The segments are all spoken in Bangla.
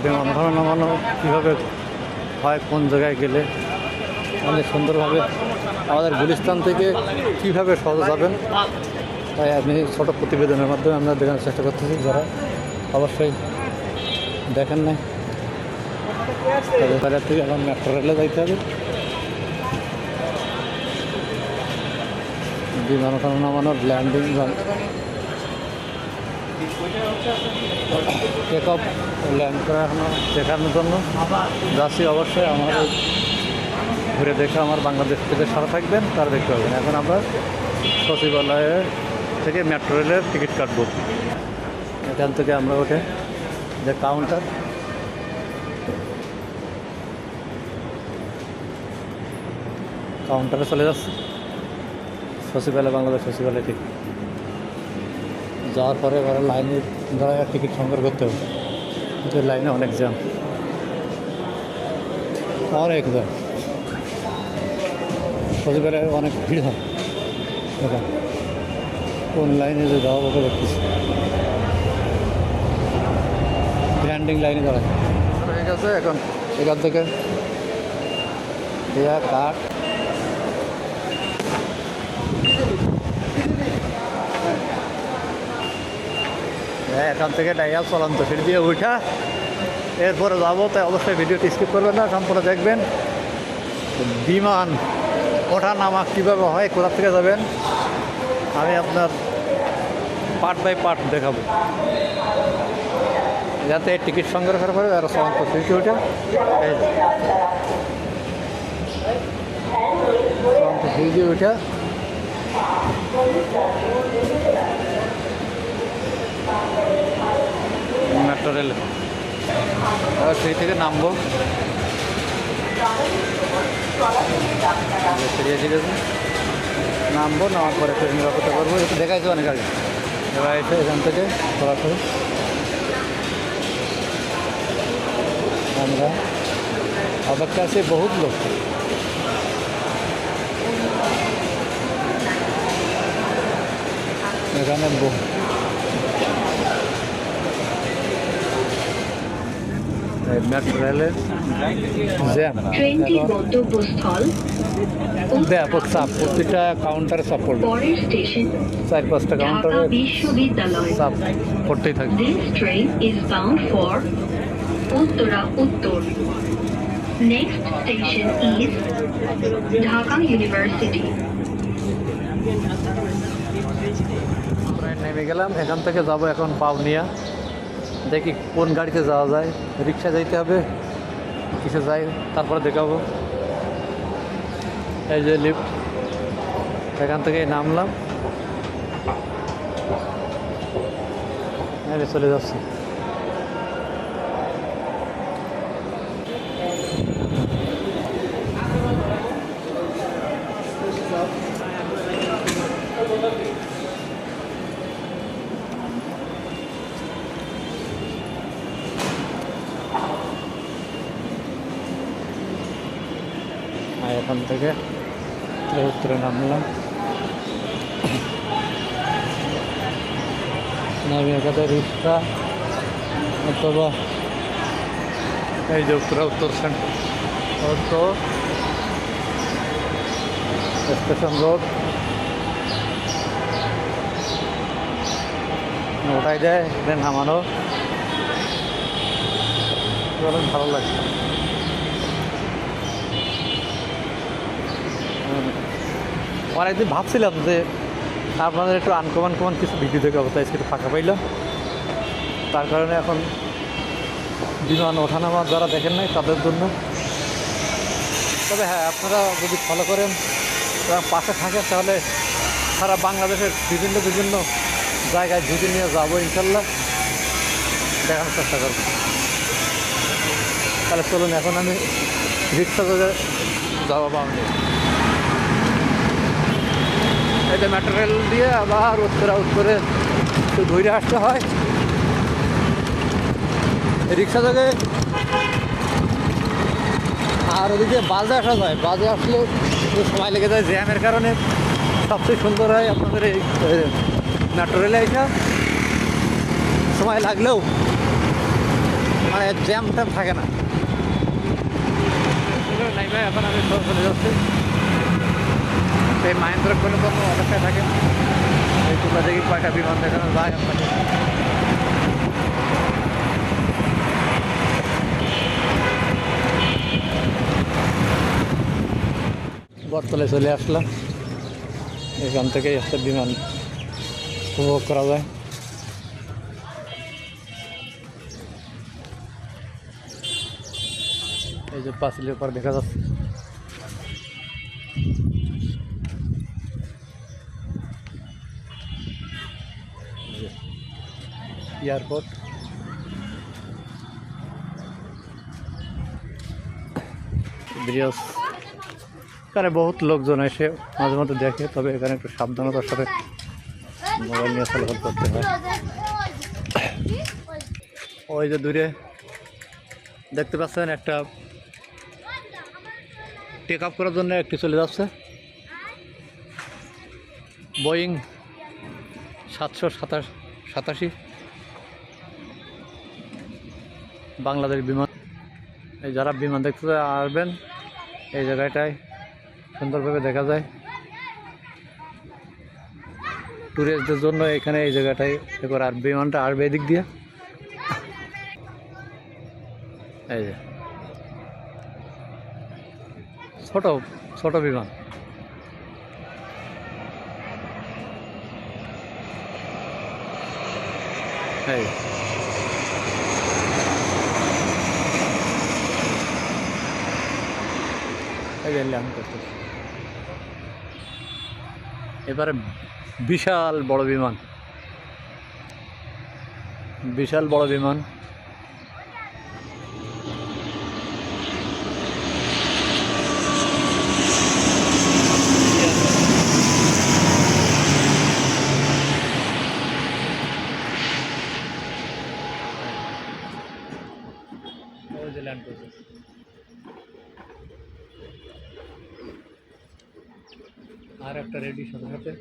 বিমান ওঠানো নামানো কীভাবে হয়, কোন জায়গায় গেলে অনেক সুন্দরভাবে আমাদের গুলিস্তান থেকে কীভাবে সহজে যাবেন, তাই আমি ছোটো প্রতিবেদনের মাধ্যমে আমরা দেখানোর চেষ্টা করতেছি। যারা অবশ্যই দেখেন নাই তাদের থেকে এখন মেট্রো রেলে যাইতে হবে। বিমান ওঠানো নামানোর ল্যান্ডিং টেক অফ ল্যান্ড করানো শেখানোর জন্য যাচ্ছি। অবশ্যই আমাদের ঘুরে দেখে আমার বাংলাদেশ থেকে সারা থাকবেন, তারা দেখতে পাবেন। এখন আমরা সচিবালয়ে থেকে মেট্রো রেলের টিকিট কাটবো। এখান থেকে আমরা ওঠে যে কাউন্টারে চলে যাচ্ছি। সচিবালয়, বাংলাদেশ সচিবালয় ঠিক যাওয়ার পরে এবার লাইনে দাঁড়ায় টিকিট সংগ্রহ করতে হবে। কিন্তু লাইনে অনেক জ্যাম, সচিবালয়ে অনেক ভিড় হয়। এখন কোন লাইনে যে যাওয়া বলতে দেখতেছি, ল্যান্ডিং লাইনে দাঁড়ায় হয়ে গেছে। এখন এখান থেকে কাঠ এখান থেকে ডাইয়াল চলন্ত সিঁড়ি দিয়ে উঠা এরপরে যাবো। তাই অবশ্যই ভিডিওটি স্কিপ করবেন না, সম্পূর্ণ দেখবেন। বিমান ওঠা নামা কীভাবে হয়, কোথা থেকে যাবেন, আমি আপনার পার্ট বাই পার্ট দেখাবো। যাতে টিকিট সংগ্রহ করার পরে আরও চলন্ত সিঁড়িতে উঠে চলন্ত সিঁড়ি দিয়ে উঠে মেট্রো রেল সেই থেকে নামবো। নামবো, নামার পরে ফের নিরাপত্তা করবো। একটু দেখাইছে অনেক আগে। এবার এসে এখান থেকে সরাসরি আমরা অপেক্ষা আছে বহুত লোক। এখানে মেট্রো রেলের জ্যাম, ব্যাপক চাপ। প্রতিটা কাউন্টারে চাপ পড়বে, 4-5টা কাউন্টারে চাপ পড়তেই থাকবে। Next station is Dhaka University. নেমে গেলাম, এখান থেকে যাব এখন পাওনিয়া। দেখি কোন গাড়িতে যাওয়া যায়, রিক্সা যাইতে হবে, কিসে যাই তারপরে দেখাবো। এই যে লিফট, এখান থেকে নামলাম, চলে যাচ্ছি। এখান থেকে উত্তরে নামলাম, নামি এখানে রিক্সা অথবা এই যে উত্তর স্টেশন রোড ওটাই দেয়, এখানে নামানো অনেক ভালো লাগে। আমার একদিন ভাবছিলাম যে আপনাদের একটু আনকমন কিছু ভিডিও দেখাবো, তাই একটু ফাঁকা পাইলাম। তার কারণে এখন বিমান ওঠানামা যারা দেখেন নাই তাদের জন্য। তবে হ্যাঁ, আপনারা যদি ফলো করেন এবং পাশে থাকেন তাহলে সারা বাংলাদেশের বিভিন্ন জায়গায় ঝুঁকি নিয়ে যাবো ইনশাল্লাহ, দেখানোর চেষ্টা করবো। তাহলে চলুন এখন আমি রিক্সা করে যাবো পাওনি। এই যে মেট্রো রেল দিয়ে আবার উত্তরে একটু ঘুরে আসতে হয়। রিক্সা থেকে আর ওদিকে বাসে আসা যায়, বাসে আসলে একটু সময় লেগে যায় জ্যামের কারণে। সবচেয়ে সুন্দর হয় আপনাদের এই মেট্রো রেলে এটা সময় লাগলেও মানে জ্যাম ট্যাম থাকে না। নাই ভাই, এখন আমি চলে যাচ্ছি সেই মাহেন্দ্র কোনো কোনো অবস্থায় থাকে। এই তোমরা দেখি কয়টা বিমান দেখানো যায় আপনাকে। বটতলে চলে আসলাম, এখান থেকেই একটা বিমান উপভোগ করা যায়। এই যে পাঁচিলের পর দেখা যাচ্ছে এয়ারপোর্ট। ব্রিজ, এখানে বহুত লোকজন এসে মাঝে মধ্যে দেখে, তবে এখানে একটু সাবধানতার সাথে মোবাইল নিয়ে চলাচল করতে হয়। ওই যে দূরে দেখতে পাচ্ছেন একটা টেক আপ করার জন্য একটি চলে যাচ্ছে, বোয়িং 787 বাংলাদেশ বিমান। এই যারা বিমান দেখতে আসবেন এই জায়গাটায় সুন্দরভাবে দেখা যায়। ট্যুরিস্টদের জন্য এখানে এই জায়গাটায় এবার আর বিমানটা আসবে এদিক দিয়ে। এই যে ছোট ছোট বিমান, এই ল্যান্ড করতেছে। এবারে বিশাল বড় বিমান, বিশাল বড় বিমান। ল্যান্ড করতেছে। আর একটা রেডি সাথে সাথে।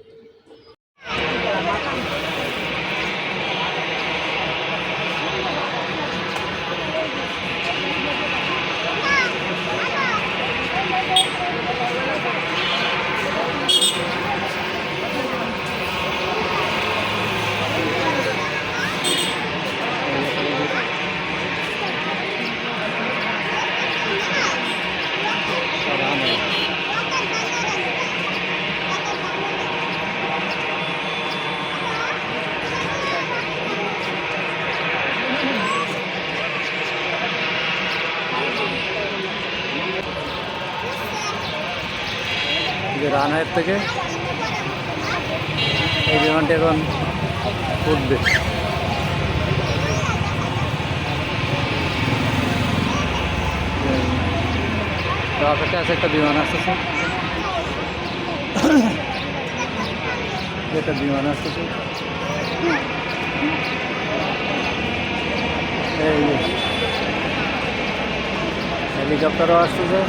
যে রানওয়ের থেকে এই বিমানটি এখন উঠবে। অপেক্ষা আছে, একটা বিমান আসতেছে, একটা বিমান আসতেছে। এই হেলিকপ্টারও আসতেছে।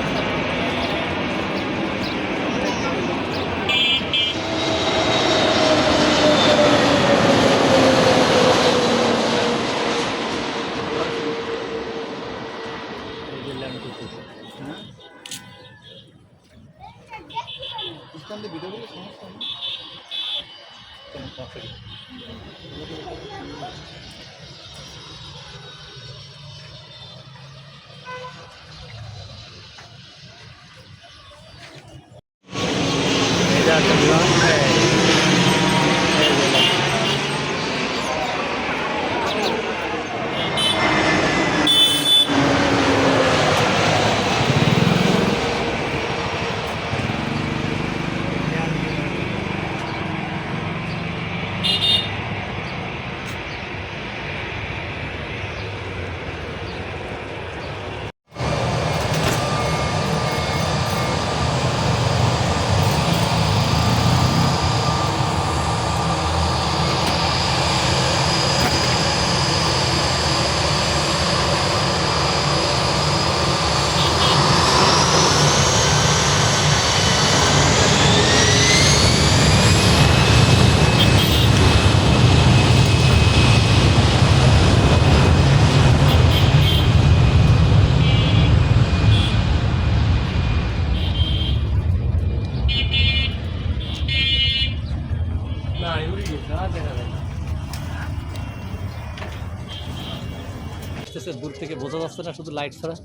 দেখে বোঝা যাচ্ছে না শুধু লাইট ছাড়া।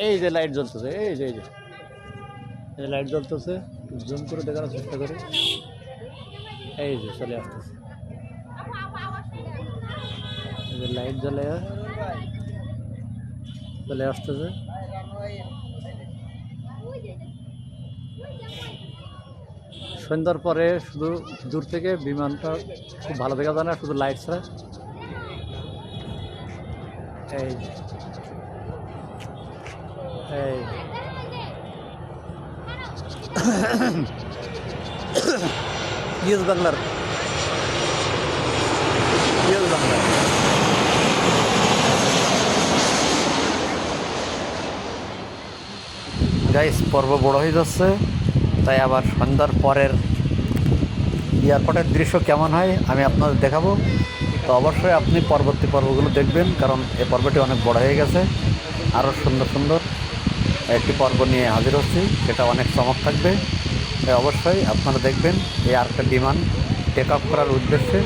এই যে লাইট জ্বলতেছে, এই যে লাইট জ্বলতেছে, জুম করে দেখানোর চেষ্টা করি। এই যে চলে আসতেছে, এই যে লাইট জ্বলে চলে আসতেছে। সন্ধ্যার পরে শুধু দূর থেকে বিমানটা খুব ভালো দেখা যায় না, শুধু লাইট ছাড়া। এই এই ইউএস বাংলার গাইস, পর্ব বড় হয়ে যাচ্ছে, তাই আবার সন্ধ্যার পরের এয়ারপোর্টের দৃশ্য কেমন হয় আমি আপনাদের দেখাবো। তো অবশ্যই আপনি পরবর্তী পর্বগুলো দেখবেন, কারণ এই পর্বটি অনেক বড় হয়ে গেছে। আরও সুন্দর সুন্দর একটি পর্ব নিয়ে হাজির হচ্ছি, সেটা অনেক চমক থাকবে। তাই অবশ্যই আপনারা দেখবেন এই আরেকটা বিমান টেক অফ করার উদ্দেশ্যে।